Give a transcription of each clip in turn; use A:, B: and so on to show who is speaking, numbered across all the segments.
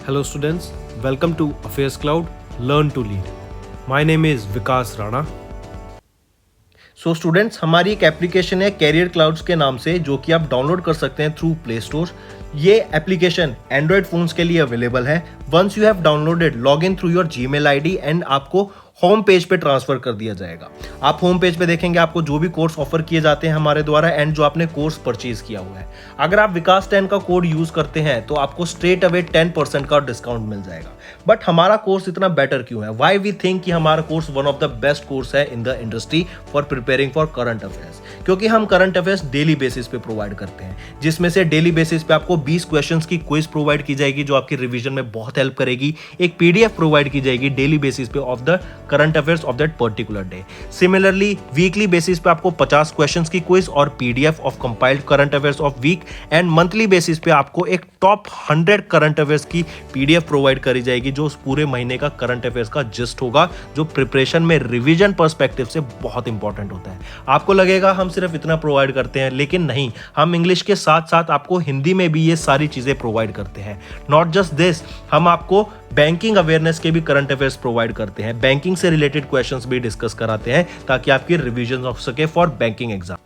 A: Hello students, welcome to Affairs Cloud, Learn to Lead. My name is Vikas Rana.
B: So students, हमारी एक application है career clouds के नाम से, जो कि आप डाउनलोड कर सकते हैं थ्रू प्ले स्टोर। ये एप्लीकेशन एंड्रॉयड फोन्स के लिए अवेलेबल है। Once you have downloaded, log in through your Gmail ID and आपको होम पेज पे ट्रांसफर कर दिया जाएगा। आप होम पेज पे देखेंगे आपको जो भी कोर्स ऑफर किए जाते हैं हमारे द्वारा एंड जो आपने कोर्स परचेज किया हुआ है। अगर आप विकास 10 का कोड यूज करते हैं तो आपको स्ट्रेट अवे 10% का डिस्काउंट मिल जाएगा। बट हमारा कोर्स इतना बेटर क्यों है? वाई वी थिंक कि हमारा course one of the best course है in the industry for preparing for current affairs, क्योंकि हम करंट अफेयर्स डेली बेसिस पे प्रोवाइड करते हैं, जिसमें से डेली बेसिस पे आपको 20 क्वेश्चंस की क्विज प्रोवाइड की जाएगी जो आपकी रिवीजन में बहुत हेल्प करेगी। एक पीडीएफ प्रोवाइड की जाएगी डेली बेसिस पे of the current affairs of that particular day. Similarly weekly basis पे आपको 50 क्वेश्चंस की क्विज और PDF of compiled current affairs of week, and monthly basis पे आपको एक टॉप 100 करंट अफेयर्स की पीडीएफ प्रोवाइड करी जाएगी जो उस पूरे महीने का करंट अफेयर्स का जिस्ट होगा, जो प्रिपरेशन में रिवीजन पर्सपेक्टिव से बहुत इंपॉर्टेंट होता है। आपको लगेगा हम सिर्फ इतना प्रोवाइड करते हैं, लेकिन नहीं, हम इंग्लिश के साथ साथ आपको हिंदी में भी ये सारी चीजें प्रोवाइड करते हैं। नॉट जस्ट दिस, हम आपको बैंकिंग अवेयरनेस के भी करंट अफेयर्स प्रोवाइड करते हैं, बैंकिंग से रिलेटेड क्वेश्चंस भी डिस्कस कराते हैं ताकि आपकी रिवीजन हो सके फॉर बैंकिंग एग्जाम।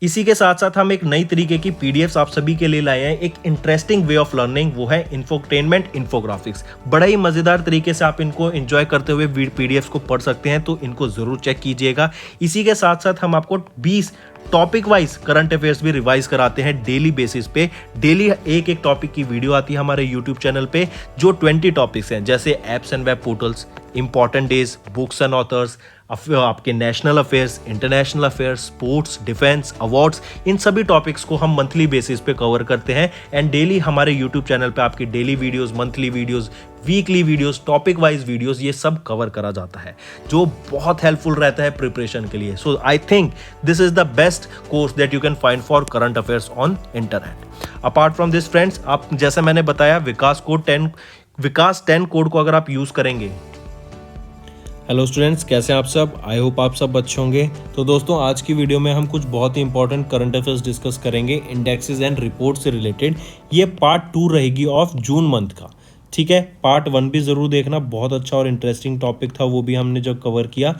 B: इसी के साथ साथ हम एक नई तरीके की पीडीएफ्स आप सभी के लिए लाए हैं, एक इंटरेस्टिंग वे ऑफ लर्निंग, वो है इंफोटेनमेंट इन्फोग्राफिक्स। बड़ा ही मजेदार तरीके से आप इनको एंजॉय करते हुए पीडीएफ्स को पढ़ सकते हैं, तो इनको जरूर चेक कीजिएगा। इसी के साथ साथ हम आपको 20 टॉपिक वाइज करंट अफेयर्स भी रिवाइज कराते हैं डेली बेसिस पे। डेली एक एक टॉपिक की वीडियो आती है हमारे यूट्यूब चैनल पे, जो 20 टॉपिक्स हैं, जैसे apps and web portals, important days, books and authors, आपके national affairs, international affairs, sports, defence, awards, इन सभी टॉपिक्स को हम मंथली बेसिस पे कवर करते हैं। एंड डेली हमारे यूट्यूब चैनल पे आपकी daily videos, monthly videos, weekly videos, topic wise videos, ये सब कवर करा जाता है, जो बहुत हेल्पफुल रहता है प्रिपरेशन के लिए। So I think this is the best course that you can find for current affairs on internet. Apart from this friends, आप जैसे मैंने बताया विकास 10 कोड को अगर आप यूज करेंगे।
A: हेलो स्टूडेंट्स, कैसे हैं आप सब? आई होप आप सब अच्छे होंगे। तो दोस्तों, आज की वीडियो में हम कुछ बहुत ही इंपॉर्टेंट करंट अफेयर्स डिस्कस करेंगे इंडेक्सेस एंड रिपोर्ट से रिलेटेड। ये पार्ट 2 रहेगी ऑफ जून मंथ का, ठीक है। पार्ट 1 भी ज़रूर देखना, बहुत अच्छा और इंटरेस्टिंग टॉपिक था, वो भी हमने जब कवर किया।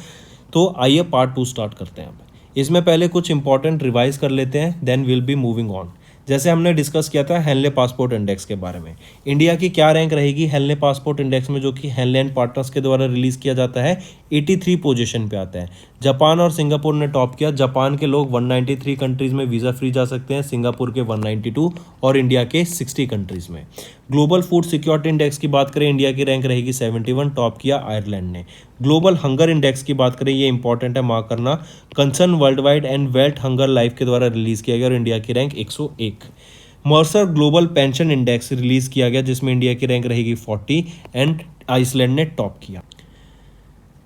A: तो आइए पार्ट 2 स्टार्ट करते हैं। इसमें पहले कुछ इंपॉर्टेंट रिवाइज कर लेते हैं, then will be moving on. जैसे हमने डिस्कस किया था हेनले पासपोर्ट इंडेक्स के बारे में, इंडिया की क्या रैंक रहेगी हेनले पासपोर्ट इंडेक्स में, जो कि हेनले एंड पार्टनर्स के द्वारा रिलीज किया जाता है। 83 पोजीशन पे आता है। जापान और सिंगापुर ने टॉप किया। जापान के लोग 193 कंट्रीज में वीज़ा फ्री जा सकते हैं, सिंगापुर के 192 और इंडिया के 60 कंट्रीज में। ग्लोबल फूड सिक्योरिटी इंडेक्स की बात करें, इंडिया की रैंक रहेगी 71, टॉप किया आयरलैंड ने। ग्लोबल हंगर इंडेक्स की बात करें, ये इंपॉर्टेंट है, मार्क करना, concern world wide and wealth hunger life के द्वारा रिलीज किया गया और इंडिया की rank 101। Mercer global pension index release किया गया, जिसमें इंडिया की रैंक रहेगी 40 एंड आइसलैंड ने टॉप किया।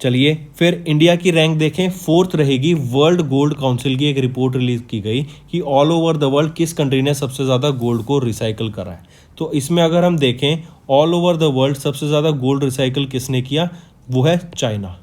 A: चलिए फिर इंडिया की रैंक देखें, 4th रहेगी। वर्ल्ड गोल्ड काउंसिल की एक रिपोर्ट रिलीज की गई कि ऑल ओवर द वर्ल्ड किस कंट्री ने सबसे ज़्यादा गोल्ड को रिसाइकल करा है। तो इसमें अगर हम देखें ऑल ओवर द वर्ल्ड सबसे ज़्यादा गोल्ड रिसाइकल किसने किया, वो है चाइना।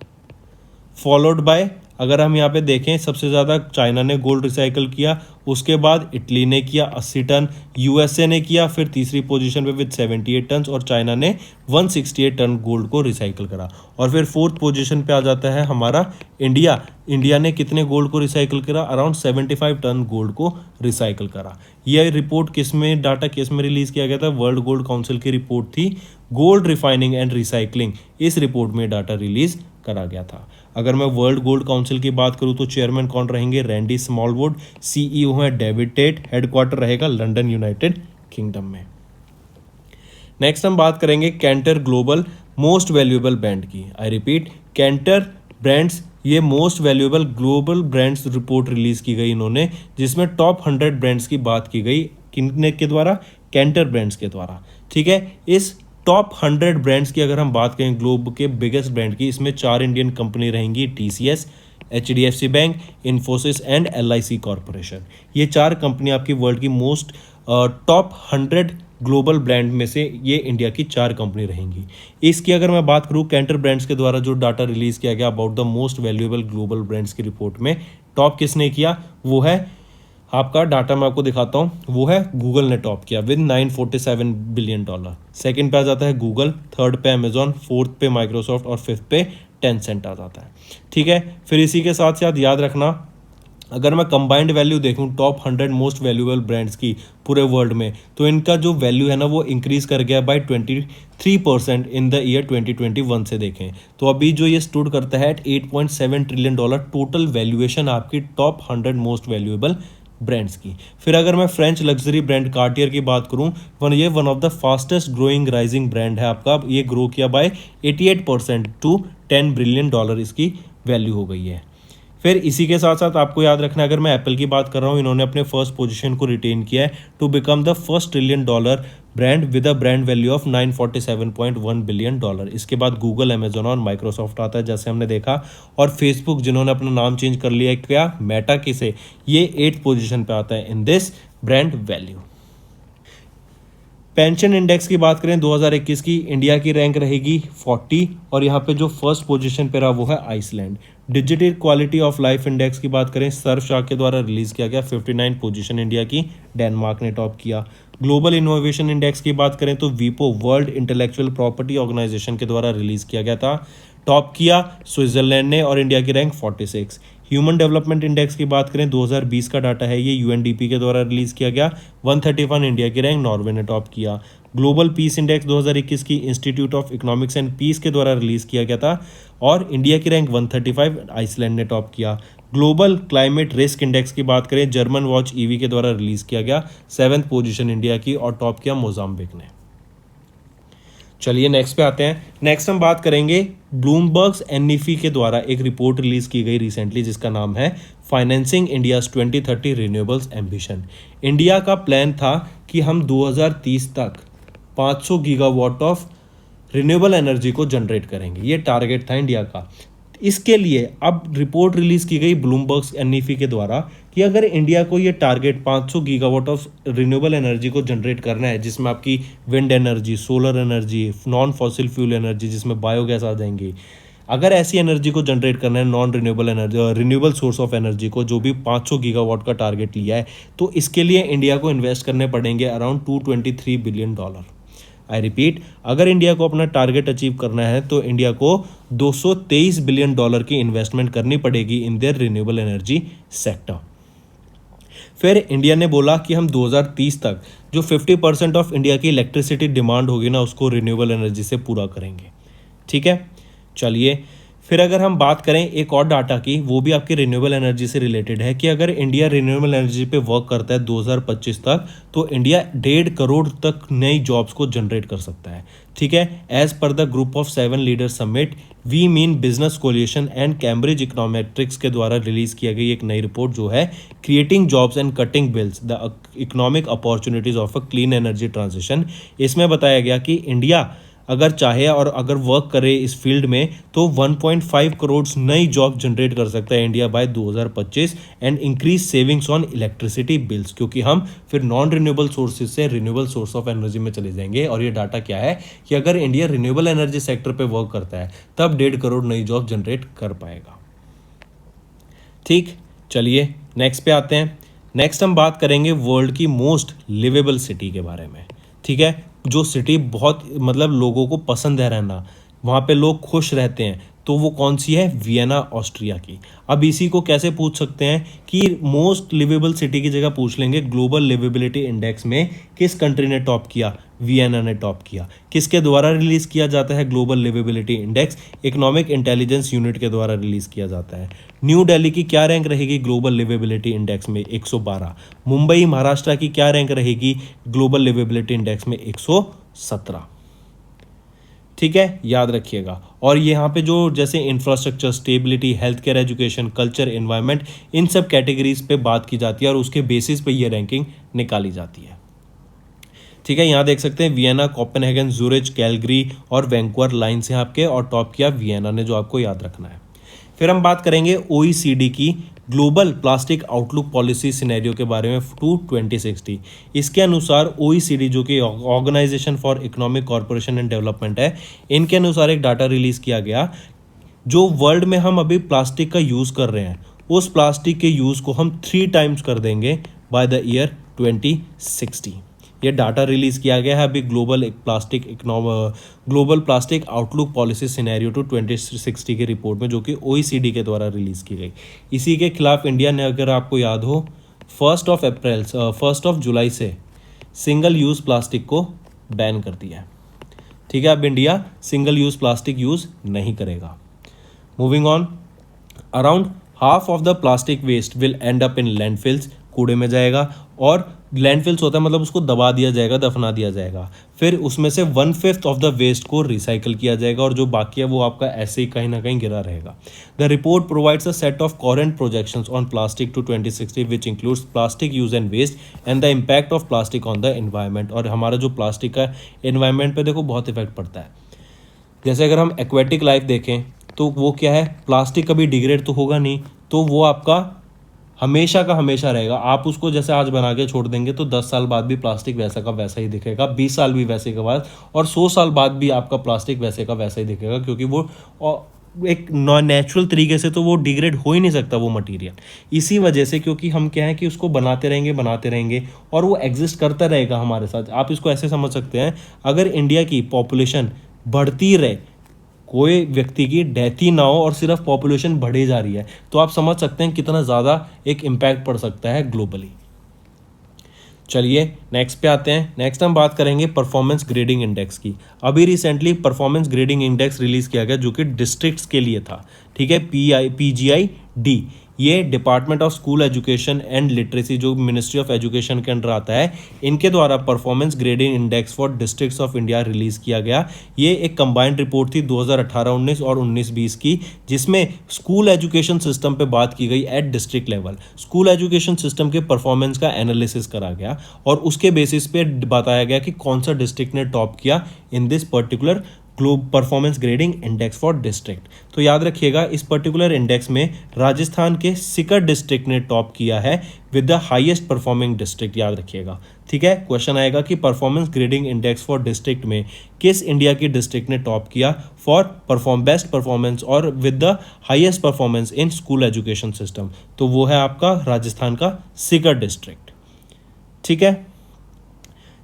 A: फॉलोड बाय, अगर हम यहाँ पे देखें, सबसे ज़्यादा चाइना ने गोल्ड रिसाइकल किया, उसके बाद इटली ने किया 80 टन, यूएसए ने किया फिर तीसरी पोजीशन पे विद 78 टन, और चाइना ने 168 टन गोल्ड को रिसाइकल करा। और फिर 4th पोजीशन पे आ जाता है हमारा इंडिया। इंडिया ने कितने गोल्ड को रिसाइकल करा? अराउंड 75 टन गोल्ड को रिसाइकल करा। यह रिपोर्ट किस में, डाटा किस में रिलीज किया गया था? वर्ल्ड गोल्ड काउंसिल की रिपोर्ट थी, गोल्ड रिफाइनिंग एंड रिसाइकलिंग, इस रिपोर्ट में डाटा रिलीज करा गया था। अगर मैं वर्ल्ड गोल्ड काउंसिल की बात करूं तो चेयरमैन कौन रहेंगे? Randy Smallwood. सीईओ हैं डेविड टेट। हेडक्वार्टर रहेगा लंदन, यूनाइटेड किंगडम में। नेक्स्ट हम बात करेंगे Kantar global most valuable brand की। आई रिपीट, कैंटर ब्रांड्स, ये most valuable global brands report release की गई इन्होंने, जिसमें टॉप 100 ब्रांड्स की बात की गई। किन के द्वारा? कैंटर ब्रांड्स के द्वारा, ठीक है। इस टॉप 100 ब्रांड्स की अगर हम बात करें, ग्लोब के बिगेस्ट ब्रांड की, इसमें 4 इंडियन कंपनी रहेंगी, TCS, HDFC bank, Infosys and LIC corporation. ये 4 कंपनी आपकी वर्ल्ड की मोस्ट टॉप 100 ग्लोबल ब्रांड में से ये इंडिया की 4 कंपनी रहेंगी। इसकी अगर मैं बात करूँ, कैंटर ब्रांड्स के द्वारा जो डाटा रिलीज किया गया about the most valuable global brands की रिपोर्ट में, टॉप किसने किया? वो है आपका डाटा मैं आपको दिखाता हूँ, वो है गूगल ने टॉप किया विद 947 बिलियन डॉलर। सेकंड पे आ जाता है गूगल, थर्ड पे अमेजॉन, फोर्थ पे माइक्रोसॉफ्ट और फिफ्थ पे टेंसेंट आ जाता है। ठीक है, फिर इसी के साथ साथ याद रखना, अगर मैं कंबाइंड वैल्यू देखूं टॉप 100 मोस्ट वैल्यूएबल ब्रांड्स की पूरे वर्ल्ड में, तो इनका जो वैल्यू है ना वो इंक्रीज कर गया बाय 23% इन द ईयर 2021 से देखें तो अभी जो ये स्टूड करता है 8.7 ट्रिलियन डॉलर टोटल वैल्यूएशन आपकी टॉप 100 मोस्ट वैल्यूएबल ब्रांड्स की। फिर अगर मैं फ्रेंच लग्जरी ब्रांड कार्टियर की बात करूं, ये one of the fastest growing rising brand है आपका, ये ग्रो किया बाय 88% टू 10 बिलियन डॉलर इसकी वैल्यू हो गई है। फिर इसी के साथ साथ आपको याद रखना, अगर मैं एप्पल की बात कर रहा हूँ, इन्होंने अपने फर्स्ट पोजीशन को रिटेन किया है to become the first trillion dollar brand with a brand value of 947.1 billion dollar. इसके बाद गूगल, अमेजोन और माइक्रोसॉफ्ट आता है जैसे हमने देखा, और फेसबुक जिन्होंने अपना नाम चेंज कर लिया है क्या, मेटा की से, ये 8th पोजीशन पे आता है in this brand value. Pension index की बात करें 2021 की, इंडिया की रैंक रहेगी 40 और यहाँ पे जो फर्स्ट पोजीशन पे रहा वो है Iceland. Digital quality of life index की बात करें सर्वशाह के द्वारा रिलीज किया गया, 59 पोजीशन इंडिया की, डेनमार्क ने टॉप किया। ग्लोबल इनोवेशन इंडेक्स की बात करें तो वीपो वर्ल्ड इंटेलेक्चुअल प्रॉपर्टी ऑर्गेनाइजेशन के द्वारा रिलीज किया गया था, टॉप किया स्विट्जरलैंड ने और इंडिया की रैंक 46। ह्यूमन डेवलपमेंट इंडेक्स की बात करें 2020 का डाटा है, ये यूएनडीपी के द्वारा रिलीज किया गया, 131 इंडिया की रैंक, नॉर्वे ने टॉप किया। ग्लोबल पीस इंडेक्स 2021 की institute of economics and peace के द्वारा रिलीज किया गया था और इंडिया की रैंक 135, आइसलैंड ने टॉप किया। ग्लोबल क्लाइमेट रिस्क इंडेक्स की बात करें जर्मन वॉच ईवी के द्वारा रिलीज किया गया, 7th पोजीशन इंडिया की और टॉप किया मोजाम्बिक ने। चलिए नेक्स्ट पे आते हैं। नेक्स्ट हम बात करेंगे ब्लूमबर्ग्स एनईफी के द्वारा एक रिपोर्ट रिलीज की गई रिसेंटली जिसका नाम है financing India's 2030 renewables ambition. India का प्लान था कि हम 2030 तक 500 गीगावाट ऑफ रिन्यूएबल एनर्जी को जनरेट करेंगे, ये टारगेट था इंडिया का। इसके लिए अब रिपोर्ट रिलीज की गई ब्लूमबर्ग्स एनईफी के द्वारा कि अगर इंडिया को ये target 500 gigawatt of renewable energy को जनरेट करना है, जिसमें आपकी wind energy, solar energy, non fossil fuel energy जिसमें बायोगैस आ जाएंगी, अगर ऐसी एनर्जी को जनरेट करना है, नॉन रिन्यूएबल एनर्जी और रिन्यूएबल सोर्स ऑफ एनर्जी को, जो भी 500 गीगावाट का टारगेट लिया है, तो इसके लिए इंडिया को इन्वेस्ट करने पड़ेंगे around 223 billion dollar. I repeat, अगर इंडिया को अपना टारगेट अचीव करना है तो इंडिया को 223 बिलियन डॉलर की इन्वेस्टमेंट करनी पड़ेगी in their renewable energy sector. फिर इंडिया ने बोला कि हम 2030 तक जो 50% ऑफ इंडिया की इलेक्ट्रिसिटी डिमांड होगी ना, उसको रिन्यूएबल एनर्जी से पूरा करेंगे। ठीक है, चलिए फिर अगर हम बात करें एक और डाटा की, वो भी आपकी रिन्यूएबल एनर्जी से रिलेटेड है कि अगर इंडिया रिन्यूएबल एनर्जी पे वर्क करता है 2025 तक, तो इंडिया 1.5 करोड़ तक नई जॉब्स को जनरेट कर सकता है। ठीक है, as per the group of 7 leader summit we mean business coalition and Cambridge Econometrics के द्वारा रिलीज किया गई एक नई रिपोर्ट जो है creating jobs and cutting bills the economic opportunities of a clean energy transition. इसमें बताया गया कि इंडिया अगर चाहे और अगर वर्क करे इस फील्ड में तो 1.5 करोड़ नई जॉब जनरेट कर सकता है India by 2025 and increase savings on electricity bills, क्योंकि हम फिर नॉन रिन्यूएबल सोर्सेज से रिन्यूएबल सोर्स ऑफ एनर्जी में चले जाएंगे। और ये डाटा क्या है कि अगर इंडिया रिन्यूएबल एनर्जी सेक्टर पे वर्क करता है तब 1.5 करोड़ नई जॉब जनरेट कर पाएगा। ठीक, चलिए नेक्स्ट पे आते हैं। नेक्स्ट हम बात करेंगे वर्ल्ड की मोस्ट लिवेबल सिटी के बारे में। ठीक है, जो सिटी बहुत मतलब लोगों को पसंद है रहना, वहाँ पे लोग खुश रहते हैं, तो वो कौन सी है, वियना ऑस्ट्रिया की। अब इसी को कैसे पूछ सकते हैं कि मोस्ट लिवेबल सिटी की जगह पूछ लेंगे ग्लोबल लिवेबिलिटी इंडेक्स में किस कंट्री ने टॉप किया, वियना ने टॉप किया। किसके द्वारा रिलीज किया जाता है global liveability index, economic intelligence unit के द्वारा रिलीज किया जाता है। न्यू दिल्ली की क्या रैंक रहेगी ग्लोबल लिवेबिलिटी इंडेक्स में, 112। मुंबई महाराष्ट्र की क्या रैंक रहेगी ग्लोबल लिवेबिलिटी इंडेक्स में, 117। ठीक है, याद रखिएगा। और यहाँ पे जो जैसे infrastructure, stability, health care, education, culture, environment, इन सब कैटेगरीज पे बात की जाती है और उसके बेसिस पे ये रैंकिंग निकाली जाती है। ठीक है, यहाँ देख सकते हैं वियना, कोपेनहेगन, ज़ुरिच, कैलगरी और वैंकूवर लाइन्स हैं आपके, और टॉप किया वियना ने, जो आपको याद रखना है। फिर हम बात करेंगे OECD की global plastic outlook policy scenario के बारे में टू 2060। इसके अनुसार OECD जो कि organisation for economic corporation and development है, इनके अनुसार एक डाटा रिलीज किया गया, जो वर्ल्ड में हम अभी प्लास्टिक का यूज़ कर रहे हैं उस प्लास्टिक के यूज़ को हम 3 टाइम्स कर देंगे बाय द ईयर 2060। ये डाटा रिलीज़ किया गया है अभी global plastic outlook policy scenario to 2060 की रिपोर्ट में, जो कि OECD के द्वारा रिलीज़ की गई। इसी के खिलाफ इंडिया ने, अगर आपको याद हो, 1 जुलाई से सिंगल यूज़ प्लास्टिक को बैन कर दिया है। ठीक है, अब India single use plastic use नहीं करेगा। Moving on, around half of the plastic waste will end up in landfills, कूड़े में जाएगा। और लैंडफिल्स होता है मतलब उसको दबा दिया जाएगा, दफना दिया जाएगा। फिर उसमें से 1/5 ऑफ द वेस्ट को रिसाइकल किया जाएगा और जो बाकी है वो आपका ऐसे ही कहीं ना कहीं गिरा रहेगा। The report provides a set of current projections on plastic to 2060 which includes plastic use and waste and the impact of plastic on the environment. और हमारा जो प्लास्टिक का एनवायरमेंट पे देखो बहुत इफेक्ट पड़ता है। जैसे अगर हम एक्वेटिक लाइफ देखें तो वो क्या है, प्लास्टिक कभी डिग्रेड तो होगा नहीं, तो वो आपका हमेशा का हमेशा रहेगा। आप उसको जैसे आज बना के छोड़ देंगे तो 10 साल बाद भी प्लास्टिक वैसा का वैसा ही दिखेगा, 20 साल भी वैसे के बाद, और 100 साल बाद भी आपका प्लास्टिक वैसे का वैसा ही दिखेगा, क्योंकि वो एक नॉन नेचुरल तरीके से तो वो डिग्रेड हो ही नहीं सकता वो मटेरियल। इसी वजह से, क्योंकि हम क्या है कि उसको बनाते रहेंगे और वो एग्जिस्ट करता रहेगा हमारे साथ। आप इसको ऐसे समझ सकते हैं, अगर इंडिया की पॉपुलेशन बढ़ती रहे, कोई व्यक्ति की डेथ ही ना हो और सिर्फ पॉपुलेशन बढ़े जा रही है, तो आप समझ सकते हैं कितना ज़्यादा एक इम्पैक्ट पड़ सकता है ग्लोबली। चलिए नेक्स्ट पे आते हैं। नेक्स्ट हम बात करेंगे परफॉर्मेंस ग्रेडिंग इंडेक्स की। अभी recently performance grading index release किया गया जो कि डिस्ट्रिक्ट्स के लिए था। ठीक है, PGI-D, ये department of school education and literacy, जो मिनिस्ट्री ऑफ एजुकेशन के अंडर आता है, इनके द्वारा performance grading index for districts of India release किया गया। ये एक कंबाइंड रिपोर्ट थी 2018-19 और 19-20 की, जिसमें स्कूल एजुकेशन सिस्टम पे बात की गई at district level. School education system के परफॉर्मेंस का एनालिसिस करा गया और उसके बेसिस पे बताया गया कि कौन सा डिस्ट्रिक्ट ने टॉप किया in this particular globe performance grading index for district. तो याद रखिएगा, इस पर्टिकुलर इंडेक्स में राजस्थान के सीकर डिस्ट्रिक्ट ने टॉप किया है with the highest performing district. याद रखिएगा, ठीक है। क्वेश्चन आएगा कि performance grading index for district में किस इंडिया की डिस्ट्रिक्ट ने टॉप किया फॉर बेस्ट परफॉर्मेंस और with the highest performance in school education system. तो वो है आपका राजस्थान का सीकर डिस्ट्रिक्ट। ठीक है,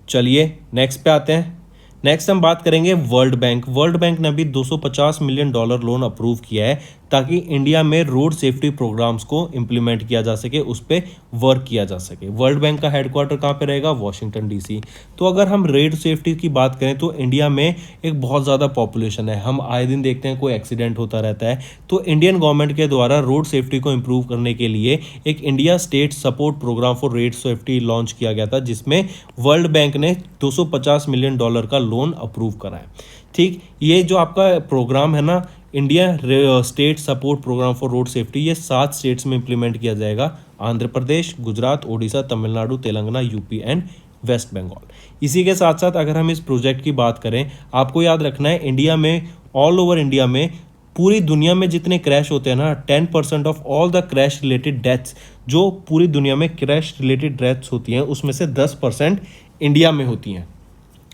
A: चलिए नेक्स्ट पे आते हैं। नेक्स्ट हम बात करेंगे वर्ल्ड बैंक। वर्ल्ड बैंक ने अभी $250 मिलियन लोन अप्रूव किया है ताकि इंडिया में रोड सेफ्टी प्रोग्राम्स को इम्प्लीमेंट किया जा सके, उस पर वर्क किया जा सके। वर्ल्ड बैंक का हेडक्वार्टर कहाँ पे रहेगा? Washington DC। तो अगर हम रोड सेफ्टी की बात करें तो इंडिया में एक बहुत ज़्यादा पॉपुलेशन है, हम आए दिन देखते हैं कोई एक्सीडेंट होता रहता है। तो इंडियन गवर्नमेंट के द्वारा रोड सेफ्टी को इम्प्रूव करने के लिए एक India state support programme for road safety launch किया गया था, जिसमें वर्ल्ड बैंक ने $250 मिलियन का लोन अप्रूव करा है। ठीक, ये जो आपका प्रोग्राम है ना, India state support programme for road safety, ये 7 स्टेट्स में इंप्लीमेंट किया जाएगा: आंध्र प्रदेश, गुजरात, ओडिशा, तमिलनाडु, तेलंगाना, यूपी एंड वेस्ट बंगाल। इसी के साथ साथ अगर हम इस प्रोजेक्ट की बात करें, आपको याद रखना है इंडिया में, ऑल ओवर इंडिया में, पूरी दुनिया में जितने क्रैश होते हैं ना, 10% of all the crash related deaths, जो पूरी दुनिया में क्रैश रिलेटेड डेथ्स होती हैं, उसमें से 10% इंडिया में होती हैं,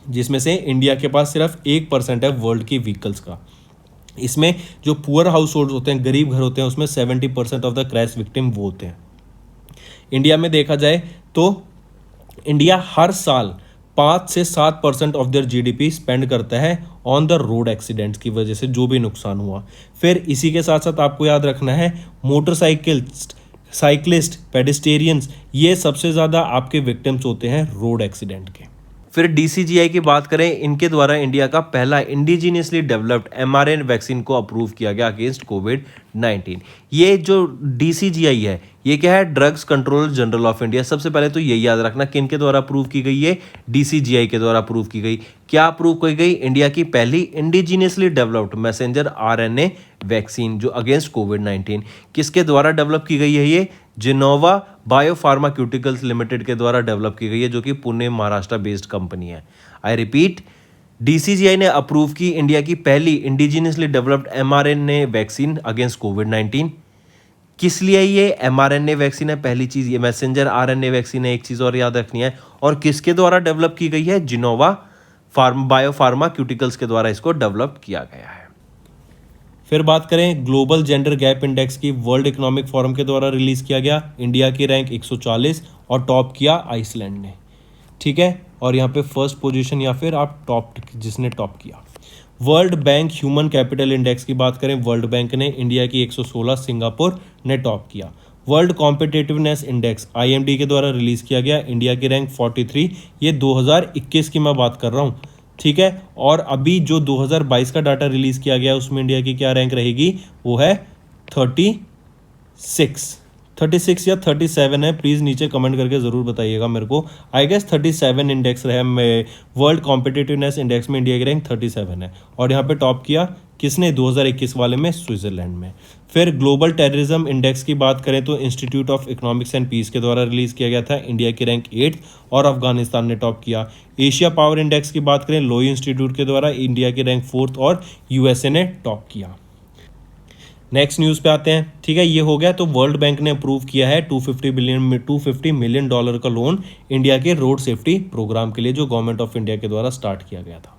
A: जिसमें से इंडिया के पास सिर्फ 1% है वर्ल्ड की व्हीकल्स का। इसमें जो पुअर हाउस होल्ड होते हैं, गरीब घर होते हैं, उसमें 70% ऑफ द क्रैश विक्टिम वो होते हैं। इंडिया में देखा जाए तो इंडिया हर साल 5 से 7% ऑफ देयर GDP स्पेंड करता है ऑन द रोड एक्सीडेंट्स की वजह से जो भी नुकसान हुआ। फिर इसी के साथ साथ आपको याद रखना है, साइक्लिस्ट, पेडेस्टेरियंस, ये सबसे ज़्यादा आपके विक्टिम्स होते हैं रोड एक्सीडेंट के। फिर DCGI की बात करें, इनके द्वारा इंडिया का पहला इंडिजीनियसली डेवलप्ड mRNA वैक्सीन को अप्रूव किया गया अगेंस्ट कोविड-19। ये जो DCGI है, ये क्या है? Drugs controller general of India. सबसे पहले तो यही याद रखना किनके द्वारा अप्रूव की गई है? DCGI के द्वारा अप्रूव की गई। क्या अप्रूव की गई? इंडिया की पहली indigenously developed messenger RNA vaccine जो अगेंस्ट कोविड-19। किसके द्वारा डेवलप की गई है? ये जिनोवा बायोफार्माक्यूटिकल्स लिमिटेड के द्वारा डेवलप की गई है, जो कि पुणे महाराष्ट्र बेस्ड कंपनी है। आई रिपीट, DCGI ने अप्रूव की इंडिया की पहली indigenously developed mRNA vaccine against कोविड-19। किस लिए ये mRNA वैक्सीन है? पहली चीज ये मैसेंजर RNA वैक्सीन है, एक चीज और याद रखनी है। और किसके द्वारा डेवलप की गई है? जिनोवा बायोफार्माक्यूटिकल्स के द्वारा इसको डेवलप किया गया है। फिर बात करें ग्लोबल जेंडर गैप इंडेक्स की, वर्ल्ड इकोनॉमिक फोरम के द्वारा रिलीज़ किया गया। इंडिया की रैंक 140 और टॉप किया आइसलैंड ने। ठीक है, और यहाँ पे फर्स्ट पोजीशन या फिर आप टॉप जिसने टॉप किया। World bank human capital index की बात करें, वर्ल्ड बैंक ने इंडिया की 116, सिंगापुर ने टॉप किया। वर्ल्ड कॉम्पिटिटिवनेस इंडेक्स IMD के द्वारा रिलीज़ किया गया, इंडिया की रैंक 43, ये 2021 की मैं बात कर रहा हूँ। ठीक है, और अभी जो 2022 का डाटा रिलीज़ किया गया उसमें इंडिया की क्या रैंक रहेगी, वो है 36 या 37 है। प्लीज़ नीचे कमेंट करके ज़रूर बताइएगा मेरे को। आई गेस 37 इंडेक्स रहे वर्ल्ड कॉम्पिटिटिवनेस इंडेक्स में इंडिया की रैंक 37 है। और यहाँ पे टॉप किया किसने, 2021 वाले में स्विट्ज़रलैंड में। फिर ग्लोबल टेररिज्म इंडेक्स की बात करें तो institute of economics and peace के द्वारा रिलीज़ किया गया था, इंडिया की रैंक 8 और अफगानिस्तान ने टॉप किया। एशिया पावर इंडेक्स की बात करें लोई इंस्टीट्यूट के द्वारा, इंडिया की रैंक 4 और USA ने टॉप किया। नेक्स्ट न्यूज़ पे आते हैं। ठीक है, ये हो गया। तो वर्ल्ड बैंक ने अप्रूव किया है 250 मिलियन डॉलर का लोन इंडिया के रोड सेफ्टी प्रोग्राम के लिए, जो गवर्नमेंट ऑफ इंडिया के द्वारा स्टार्ट किया गया था।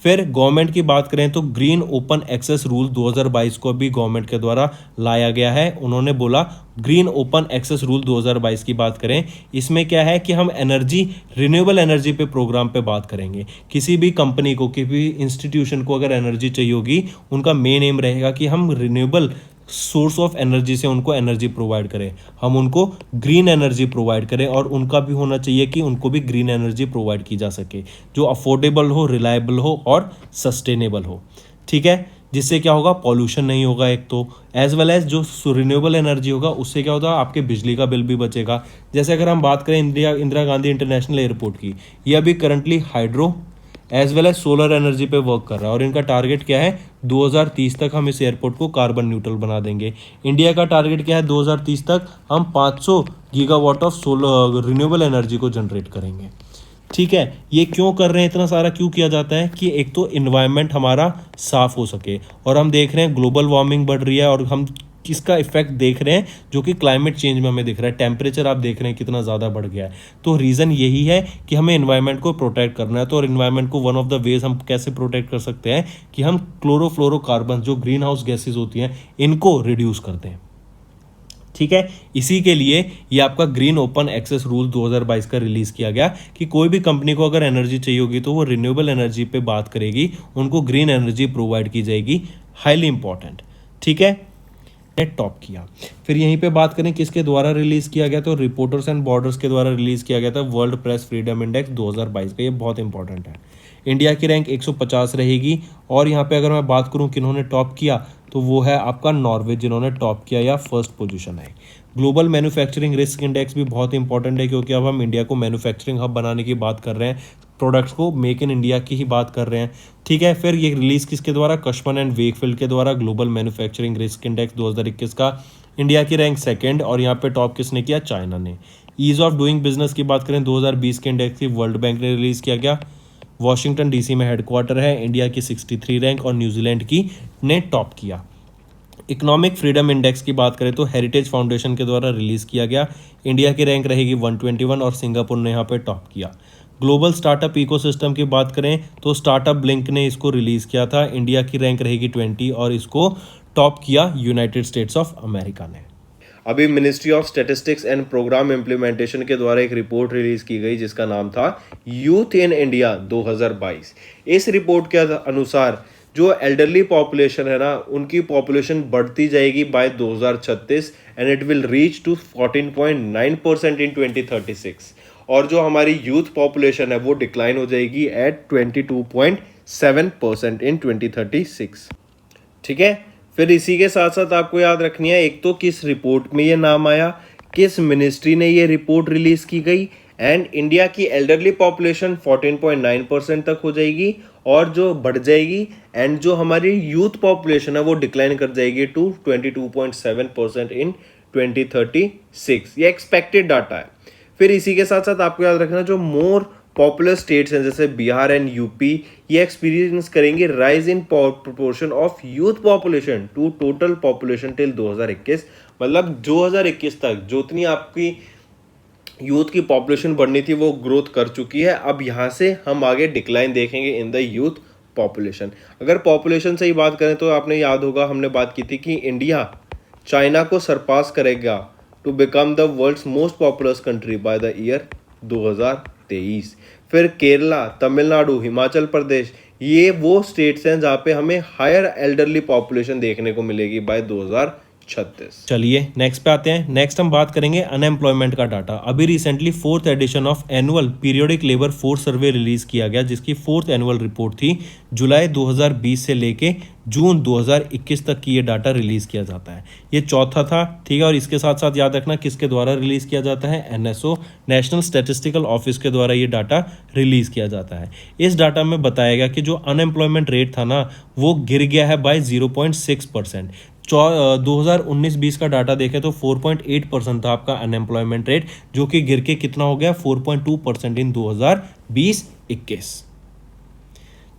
A: फिर गवर्नमेंट की बात करें तो ग्रीन ओपन एक्सेस रूल 2022 को भी गवर्नमेंट के द्वारा लाया गया है। उन्होंने बोला ग्रीन ओपन एक्सेस रूल 2022 की बात करें, इसमें क्या है कि हम एनर्जी, रिन्यूएबल एनर्जी पे प्रोग्राम पे बात करेंगे। किसी भी कंपनी को, किसी भी इंस्टीट्यूशन को अगर एनर्जी चाहिए होगी, उनका मेन एम रहेगा कि हम रिन्यूएबल सोर्स ऑफ एनर्जी से उनको एनर्जी प्रोवाइड करें, हम उनको ग्रीन एनर्जी प्रोवाइड करें, और उनका भी होना चाहिए कि उनको भी ग्रीन एनर्जी प्रोवाइड की जा सके जो अफोर्डेबल हो, रिलायबल हो और सस्टेनेबल हो। ठीक है, जिससे क्या होगा, पॉल्यूशन नहीं होगा एक तो, एज वेल एज जो रिन्यूएबल एनर्जी होगा उससे क्या होगा, आपके बिजली का बिल भी बचेगा। जैसे अगर हम बात करें इंदिरा गांधी इंटरनेशनल एयरपोर्ट की, ये अभी currently hydro as well as solar energy पे वर्क कर रहा है, और इनका टारगेट क्या है, 2030 तक हम इस एयरपोर्ट को कार्बन न्यूट्रल बना देंगे। इंडिया का टारगेट क्या है, 2030 तक हम 500 gigawatt of solar renewable energy को जनरेट करेंगे। ठीक है, ये क्यों कर रहे हैं, इतना सारा क्यों किया जाता है कि एक तो इन्वायरमेंट हमारा साफ हो सके, और हम देख रहे हैं ग्लोबल वार्मिंग बढ़ रही है और हम किसका इफेक्ट देख रहे हैं, जो कि क्लाइमेट चेंज में हमें दिख रहा है। टेम्परेचर आप देख रहे हैं कितना ज़्यादा बढ़ गया है, तो रीज़न यही है कि हमें इन्वायरमेंट को प्रोटेक्ट करना है। तो और इन्वायरमेंट को वन ऑफ द वेज हम कैसे प्रोटेक्ट कर सकते हैं कि हम क्लोरोफ्लोरोकार्बन, जो ग्रीन हाउस गैसेज होती हैं, इनको रिड्यूस करते हैं। ठीक है, इसी के लिए ये आपका ग्रीन ओपन एक्सेस रूल 2022 का रिलीज़ किया गया कि कोई भी कंपनी को अगर एनर्जी चाहिए होगी तो वो रिन्यूएबल एनर्जी पे बात करेगी, उनको ग्रीन एनर्जी प्रोवाइड की जाएगी। Highly important. ठीक है, टॉप किया। फिर यहीं पे बात करें किसके द्वारा रिलीज़ किया गया, तो रिपोर्टर्स एंड बॉर्डर्स के द्वारा रिलीज़ किया गया था, वर्ल्ड प्रेस फ्रीडम इंडेक्स 2022 का। ये बहुत इंपॉर्टेंट है। इंडिया की रैंक 150 रहेगी, और यहाँ पे अगर मैं बात करूँ किन्होंने टॉप किया, तो वो है आपका नॉर्वे, जिन्होंने टॉप किया या फर्स्ट पोजीशन है। ग्लोबल मैन्युफैक्चरिंग रिस्क इंडेक्स भी बहुत इंपॉर्टेंट है, क्योंकि अब हम इंडिया को मैन्युफैक्चरिंग हब बनाने की बात कर रहे हैं, प्रोडक्ट्स को मेक इन इंडिया की ही बात कर रहे हैं। ठीक है, फिर ये रिलीज़ किसके द्वारा, कशमन एंड वेकफील्ड के द्वारा, ग्लोबल मैन्युफैक्चरिंग रिस्क इंडेक्स 2021 का। इंडिया की रैंक सेकंड, और यहाँ पे टॉप किसने किया, चाइना ने। ईज ऑफ डूइंग बिजनेस की बात करें 2020 के इंडेक्स की, वर्ल्ड बैंक ने रिलीज़ किया गया। वॉशिंगटन DC में हेडक्वार्टर है, इंडिया की 63 रैंक और न्यूजीलैंड की ने टॉप किया। इकोनॉमिक फ्रीडम इंडेक्स की बात करें तो हेरिटेज फाउंडेशन के द्वारा रिलीज़ किया गया, इंडिया की रैंक रहेगी 121 और सिंगापुर ने यहाँ पे टॉप किया। ग्लोबल स्टार्टअप इकोसिस्टम की बात करें तो स्टार्टअप ब्लिंक ने इसको रिलीज़ किया था, इंडिया की रैंक रहेगी 20 और इसको टॉप किया यूनाइटेड स्टेट्स ऑफ अमेरिका ने।
B: अभी ministry of statistics and programme implementation के द्वारा एक रिपोर्ट रिलीज की गई जिसका नाम था यूथ इन इंडिया 2022। इस रिपोर्ट के अनुसार जो एल्डरली पॉपुलेशन है ना, उनकी पॉपुलेशन बढ़ती जाएगी by 2036 and it will reach to 14.9% in 2036, और जो हमारी यूथ पॉपुलेशन है वो डिक्लाइन हो जाएगी एट 22.7% इन 2036। ठीक है, फिर इसी के साथ साथ आपको याद रखनी है, एक तो किस रिपोर्ट में ये नाम आया, किस मिनिस्ट्री ने ये रिपोर्ट रिलीज की गई, एंड इंडिया की एल्डरली पॉपुलेशन 14.9% तक हो जाएगी और जो बढ़ जाएगी, एंड जो हमारी यूथ पॉपुलेशन है वो डिक्लाइन कर जाएगी टू 22.7% इन 2036। ये एक्सपेक्टेड डाटा है। फिर इसी के साथ साथ आपको याद रखना, जो मोर पॉपुलर स्टेट्स हैं जैसे बिहार एंड यूपी, ये एक्सपीरियंस करेंगे rise in proportion of youth population to total population till 2021। मतलब 2021 तक जो उतनी आपकी यूथ की पॉपुलेशन बढ़नी थी वो ग्रोथ कर चुकी है। अब यहाँ से हम आगे डिक्लाइन देखेंगे इन द यूथ पॉपुलेशन। अगर पॉपुलेशन से ही बात करें तो आपने याद होगा हमने बात की थी कि इंडिया चाइना को सरपास करेगा to become the world's most populous country by the year 2023। फिर केरला, तमिलनाडु, हिमाचल प्रदेश, ये वो स्टेट्स हैं जहाँ पे हमें हायर एल्डरली पॉपुलेशन देखने को मिलेगी बाय 2036।
A: चलिए नेक्स्ट पे आते हैं। नेक्स्ट हम बात करेंगे अनएम्प्लॉयमेंट का डाटा। अभी recently 4th edition of annual periodic labour force survey release किया गया, जिसकी 4th एनुअल रिपोर्ट थी। जुलाई 2020 से लेके जून 2021 तक की ये डाटा रिलीज किया जाता है। ये चौथा था, ठीक है। और इसके साथ साथ याद रखना किसके द्वारा रिलीज किया जाता है, एनएसओ, नेशनल स्टैटिस्टिकल ऑफिस के द्वारा ये डाटा रिलीज किया जाता है। इस डाटा में बताया गया कि जो अनएम्प्लॉयमेंट रेट था ना, वो गिर गया है बाय 0.6%। 2019-20 का डाटा देखें तो 4.8% था आपका अनएम्प्लॉयमेंट रेट, जो कि गिर के कितना हो गया 4.2% इन 2020-21।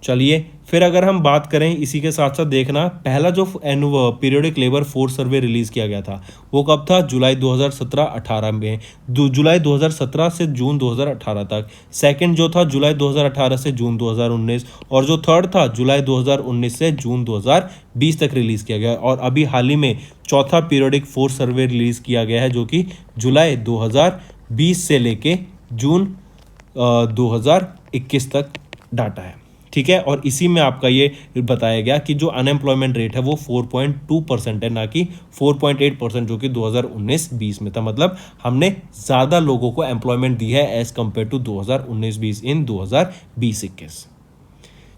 A: चलिए फिर अगर हम बात करें इसी के साथ साथ देखना, पहला जो periodic labour force survey release किया गया था वो कब था, जुलाई 2017-18 में, जुलाई 2017 से जून 2018 तक। सेकंड जो था जुलाई 2018 से जून 2019, और जो थर्ड था जुलाई 2019 से जून 2020 तक रिलीज किया गया। और अभी हाल ही में चौथा पीरियोडिक फोर्स सर्वे रिलीज किया गया है, जो कि जुलाई 2020 से लेके जून 2021 तक डाटा है, ठीक है। और इसी में आपका ये बताया गया कि जो अनएम्प्लॉयमेंट रेट है वो 4.2% है, ना कि 4.8% जो कि 2019-20 में था। मतलब हमने ज़्यादा लोगों को एम्प्लॉयमेंट दी है एज कम्पेयर टू 2019-20 इन 2020-21।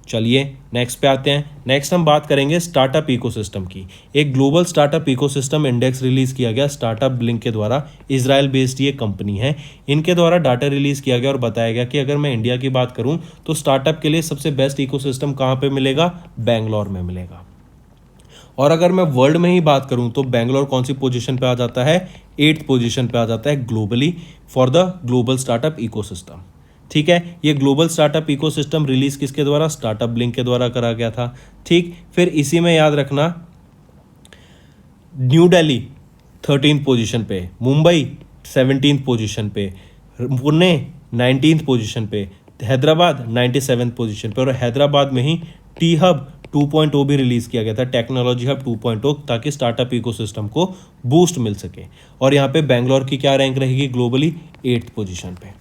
A: चलिए नेक्स्ट पे आते हैं। नेक्स्ट हम बात करेंगे स्टार्टअप इकोसिस्टम की। एक global startup ecosystem index release किया गया स्टार्टअप ब्लिंक के द्वारा। इजराइल बेस्ड ये कंपनी है, इनके द्वारा डाटा रिलीज किया गया और बताया गया कि अगर मैं इंडिया की बात करूं तो स्टार्टअप के लिए सबसे बेस्ट इकोसिस्टम कहाँ पे मिलेगा, बेंगलोर में मिलेगा। और अगर मैं वर्ल्ड में ही बात करूं तो बेंगलोर कौन सी पोजीशन पे आ जाता है, 8th पोजीशन पे आ जाता है globally for the global startup ecosystem, ठीक है। ये ग्लोबल स्टार्टअप इकोसिस्टम रिलीज किसके द्वारा, स्टार्टअप ब्लिंक के द्वारा करा गया था, ठीक। फिर इसी में याद रखना न्यू दिल्ली 13th पोजीशन पे, मुंबई 17th पोजीशन पे, पुणे 19th पोजीशन पे, हैदराबाद 97th पोजीशन पे। और हैदराबाद में ही टी हब 2.0 भी रिलीज किया गया था, टेक्नोलॉजी हब 2.0, ताकि स्टार्टअप इकोसिस्टम को बूस्ट मिल सके। और यहाँ पे बेंगलोर की क्या रैंक रहेगी, ग्लोबली 8th पोजीशन पे,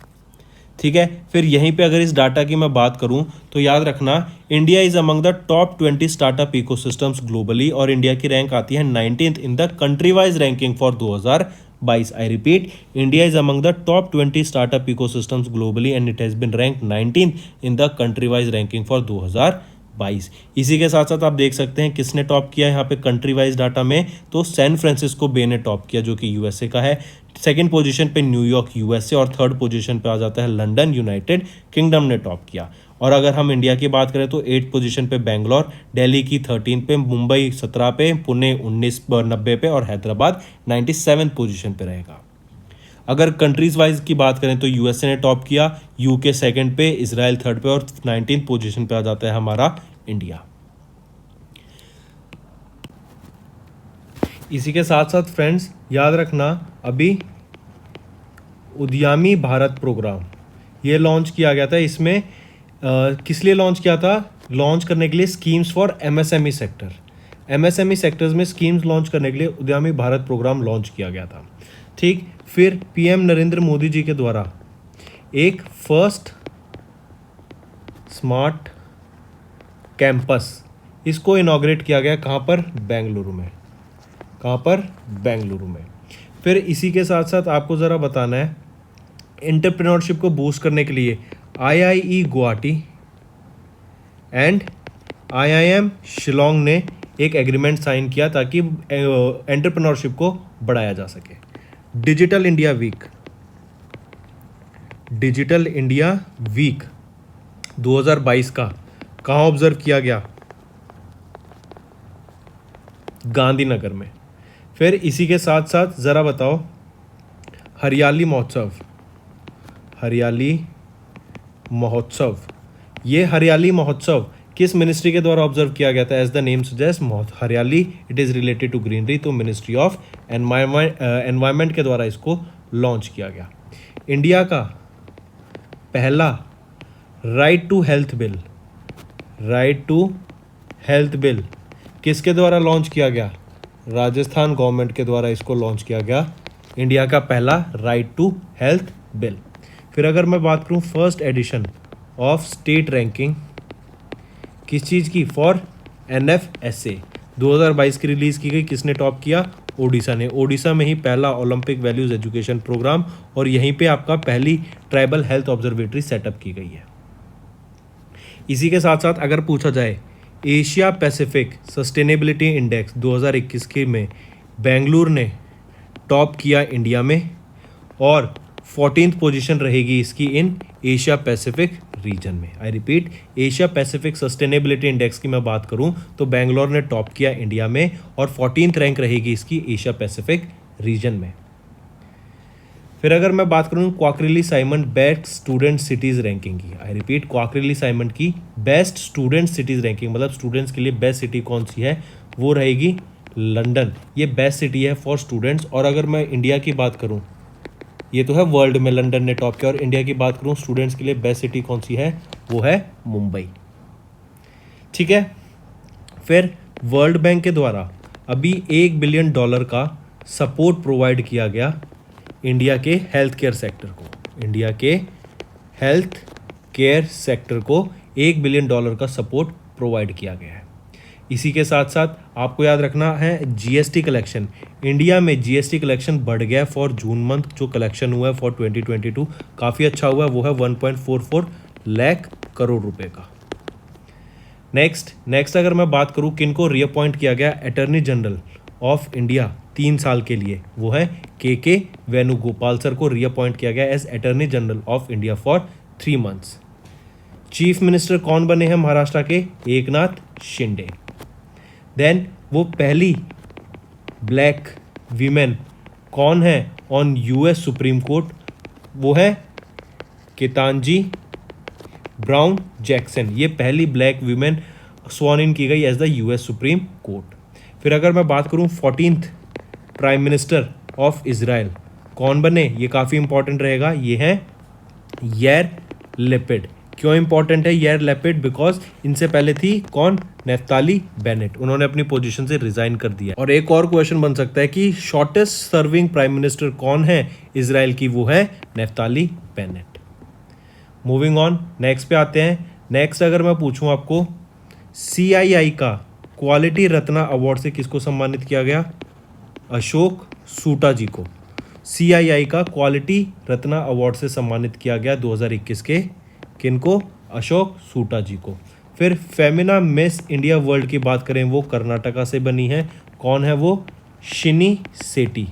A: ठीक है। फिर यहीं पे अगर इस डाटा की मैं बात करूं तो याद रखना India is among the top 20 startup ecosystems globally, और इंडिया की रैंक आती है 19th in the country wise ranking for 2022। I repeat, India is among the top 20 startup ecosystems globally and it has been rank 19th in the country wise ranking for 2022। इसी के साथ साथ आप देख सकते हैं किसने टॉप किया यहाँ पे कंट्री वाइज डाटा में, तो सैन फ्रांसिस्को बे ने टॉप किया जो कि यूएसए का है। सेकंड पोजीशन पे न्यूयॉर्क यूएसए, और थर्ड पोजीशन पे आ जाता है लंदन यूनाइटेड किंगडम ने टॉप किया। और अगर हम इंडिया की बात करें तो 8th पोजीशन पे बेंगलोर, दिल्ली की 13 पे, मुंबई 17 पे, पुणे 1990 पे, और हैदराबाद 97th पोजीशन पे रहेगा। अगर कंट्रीज वाइज की बात करें तो यूएसए ने टॉप किया, यूके सेकंड पे, इजराइल थर्ड पे, और 19th पोजीशन पे आ जाता है हमारा इंडिया। इसी के साथ साथ फ्रेंड्स याद रखना अभी उद्यमी भारत प्रोग्राम ये लॉन्च किया गया था। इसमें किस लिए लॉन्च किया था, लॉन्च करने के लिए schemes for MSME sector, MSME sectors में स्कीम्स लॉन्च करने के लिए उद्यमी भारत प्रोग्राम लॉन्च किया गया था, ठीक। फिर पीएम नरेंद्र मोदी जी के द्वारा एक फर्स्ट स्मार्ट कैंपस इसको इनॉग्रेट किया गया, कहाँ पर, बेंगलुरु में, कहाँ पर, बेंगलुरु में। फिर इसी के साथ साथ आपको ज़रा बताना है एंटरप्रेन्योरशिप को बूस्ट करने के लिए आईआईई गुवाहाटी एंड आईआईएम शिलोंग ने एक एग्रीमेंट साइन किया ताकि एंटरप्रेन्योरशिप को बढ़ाया जा सके। Digital India week, digital India week 2022 का कहाँ ऑब्जर्व किया गया, गांधीनगर में। फिर इसी के साथ साथ ज़रा बताओ हरियाली महोत्सव, हरियाली महोत्सव, ये हरियाली महोत्सव किस मिनिस्ट्री के द्वारा ऑब्जर्व किया गया था, as the name suggest Hariyali, it is related to greenery, तो मिनिस्ट्री ऑफ एनवायरनमेंट के द्वारा इसको लॉन्च किया गया। इंडिया का पहला right to health bill, right to health bill किसके द्वारा लॉन्च किया गया? राजस्थान गवर्नमेंट के द्वारा इसको लॉन्च किया गया, इंडिया का पहला राइट टू हेल्थ बिल। फिर अगर मैं बात करूं first edition of state ranking किस चीज़ की? फॉर NFSA 2022 की रिलीज़ की गई। किसने टॉप किया? ओडिशा ने। ओडिशा में ही पहला ओलंपिक वैल्यूज एजुकेशन प्रोग्राम और यहीं पे आपका पहली ट्राइबल हेल्थ ऑब्जर्वेटरी सेटअप की गई है। इसी के साथ साथ अगर पूछा जाए एशिया पैसिफिक सस्टेनेबिलिटी इंडेक्स 2021 के में बेंगलुरु ने टॉप किया इंडिया में और 14th पोजीशन रहेगी इसकी इन एशिया पैसिफिक रीजन में। I repeat, Asia Pacific sustainability index की मैं बात करूं तो बेंगलोर ने टॉप किया इंडिया में और 14th रैंक रहेगी इसकी एशिया पैसिफिक रीजन में। फिर अगर मैं बात करूं Quacquarelli Symonds best student cities ranking की, आई रिपीट क्वाकरेली साइमन की बेस्ट स्टूडेंट सिटीज़ रैंकिंग, मतलब स्टूडेंट्स के लिए बेस्ट सिटी कौन सी है? वो रहेगी लंदन। ये बेस्ट सिटी है फॉर स्टूडेंट्स। और अगर मैं इंडिया की बात करूं, ये तो है वर्ल्ड में लंदन ने टॉप किया, और इंडिया की बात करूं स्टूडेंट्स के लिए बेस्ट सिटी कौन सी है? वो है मुंबई। ठीक है। फिर वर्ल्ड बैंक के द्वारा अभी $1 बिलियन का सपोर्ट प्रोवाइड किया गया इंडिया के हेल्थ केयर सेक्टर को। इंडिया के हेल्थ केयर सेक्टर को $1 बिलियन का सपोर्ट प्रोवाइड किया गया है। इसी के साथ साथ आपको याद रखना है जीएसटी कलेक्शन। इंडिया में जीएसटी कलेक्शन बढ़ गया फॉर जून मंथ। जो कलेक्शन हुआ है फॉर 2022 काफ़ी अच्छा हुआ है, वो है 1.44 लाख करोड़ रुपए का। नेक्स्ट अगर मैं बात करूं किनको रीअपॉइंट किया गया अटॉर्नी जनरल ऑफ इंडिया 3 साल के लिए, वो है के वेणुगोपाल सर को रीअपॉइंट किया गया as attorney general of India for 3 months. Chief minister कौन बने हैं महाराष्ट्र के? एकनाथ शिंदे। देन वो पहली ब्लैक वीमेन कौन है ऑन यूएस सुप्रीम कोर्ट? वो है केतांजी ब्राउन जैक्सन। ये पहली ब्लैक वीमेन स्वॉन इन की गई as the US Supreme Court. फिर अगर मैं बात करूं 14th prime minister of Israel कौन बने? ये काफ़ी इंपॉर्टेंट रहेगा, ये है यार लेपिड। क्यों इंपॉर्टेंट है यार लेपिड? बिकॉज इनसे पहले थी कौन? Naftali Bennett. उन्होंने अपनी पोजीशन से रिजाइन कर दिया। और एक और क्वेश्चन बन सकता है कि शॉर्टेस्ट सर्विंग प्राइम मिनिस्टर कौन है इजराइल की? वो है Naftali Bennett. Moving on, next पे आते हैं। नेक्स्ट अगर मैं पूछूं आपको CII का क्वालिटी रत्ना अवार्ड से किसको सम्मानित किया गया? अशोक सूटा जी को। CII का क्वालिटी रत्ना अवार्ड से सम्मानित किया गया 2021 के किनको? अशोक सूटा जी को। फिर फेमिना मिस इंडिया वर्ल्ड की बात करें, वो कर्नाटका से बनी है। कौन है वो? शिनी सेठी।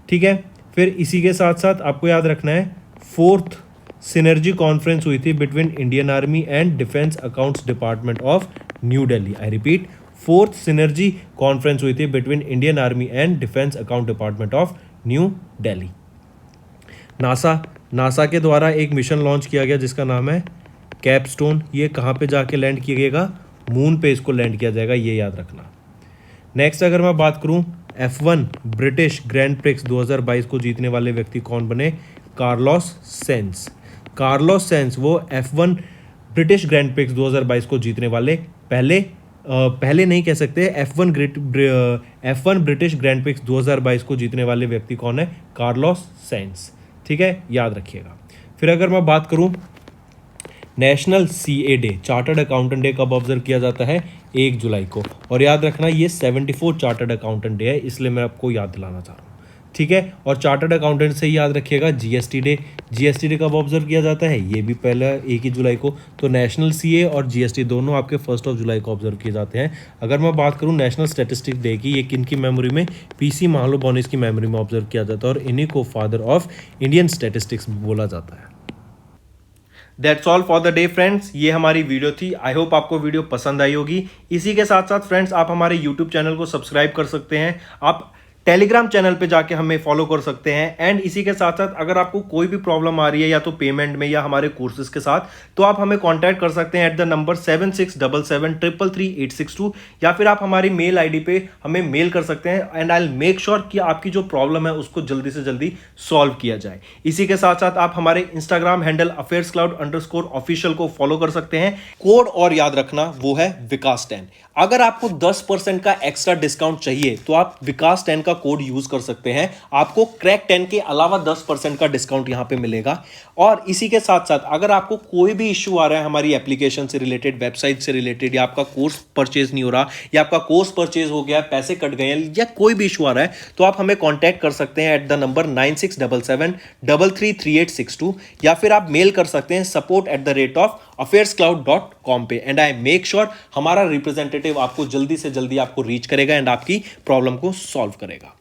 A: ठीक है। फिर इसी के साथ साथ आपको याद रखना है 4th सिनर्जी कॉन्फ्रेंस हुई थी between Indian army and defence accounts department of new Delhi. I repeat 4th synergy conference हुई थी between Indian army and defence account department of new Delhi. NASA के द्वारा एक मिशन लॉन्च किया गया जिसका नाम है कैपस्टोन। ये कहाँ पे जाके लैंड किया? मून पे इसको लैंड किया जाएगा, ये याद रखना। नेक्स्ट अगर मैं बात करूं F1 ब्रिटिश ग्रैंड प्रिक्स 2022 को जीतने वाले व्यक्ति कौन बने? कार्लोस सेंस वो F1 ब्रिटिश ग्रैंड प्रिक्स 2022 को जीतने वाले पहले नहीं कह सकते, F1 ब्रिटिश ग्रैंड प्रिक्स 2022 को जीतने वाले व्यक्ति कौन है? Carlos sense. ठीक है, याद रखिएगा। फिर अगर मैं बात करूं national CA day, chartered accountant day कब ऑब्जर्व किया जाता है? 1 जुलाई को। और याद रखना ये 74 चार्टर्ड अकाउंटेंट डे है, इसलिए मैं आपको याद दिलाना चाह रहा हूँ। ठीक है। और चार्टर्ड अकाउंटेंट से ही याद रखिएगा GST डे कब ऑब्जर्व किया जाता है? ये भी पहले 1 ही जुलाई को। तो नेशनल CA और GST दोनों आपके 1 जुलाई को ऑब्जर्व किए जाते हैं। अगर मैं बात करूं नेशनल स्टैटिस्टिक्स डे की, ये किन की मेमोरी में? PC महालोबोनिस की मेमोरी में ऑब्जर्व किया जाता है और इन्हीं को फादर ऑफ इंडियन स्टैटिस्टिक्स बोला जाता है। That's all for the day friends. ये हमारी वीडियो थी। आई होप आपको वीडियो पसंद आई होगी। इसी के साथ साथ फ्रेंड्स आप हमारे यूट्यूब चैनल को सब्सक्राइब कर सकते हैं। आप
B: टेलीग्राम चैनल पे जाके हमें फॉलो कर सकते हैं। एंड इसी के साथ साथ अगर आपको कोई भी प्रॉब्लम आ रही है या तो पेमेंट में या हमारे कोर्सेज के साथ, तो आप हमें कांटेक्ट कर सकते हैं एट द नंबर 7677333862, या फिर आप हमारी मेल आईडी पे हमें मेल कर सकते हैं and I will make sure कि आपकी जो प्रॉब्लम है उसको जल्दी से जल्दी सॉल्व किया जाए। इसी के साथ साथ आप हमारे इंस्टाग्राम हैंडल affairscloud_official को फॉलो कर सकते हैं। कोड और याद रखना वो है विकास 10। अगर आपको 10% का एक्स्ट्रा डिस्काउंट चाहिए तो आप विकास 10 का कोड यूज कर सकते हैं, आपको क्रैक 10 के अलावा 10% का डिस्काउंट यहां पे मिलेगा। और इसी के साथ साथ अगर आपको कोई भी इश्यू आ रहा है हमारी एप्लीकेशन से रिलेटेड, वेबसाइट से रिलेटेड, या आपका कोर्स परचेज नहीं हो रहा, या आपका कोर्स परचेज हो गया, पैसे कट गए हैं, या कोई भी इशू आ रहा है, तो आप हमें कांटेक्ट कर सकते हैं एट द नंबर 9677333862, या फिर आप मेल कर सकते हैं support@affairscloud.com पे। एंड आई मेक श्योर हमारा रिप्रेजेंटेटिव आपको जल्दी से जल्दी आपको रीच करेगा एंड आपकी प्रॉब्लम को सॉल्व करेगा।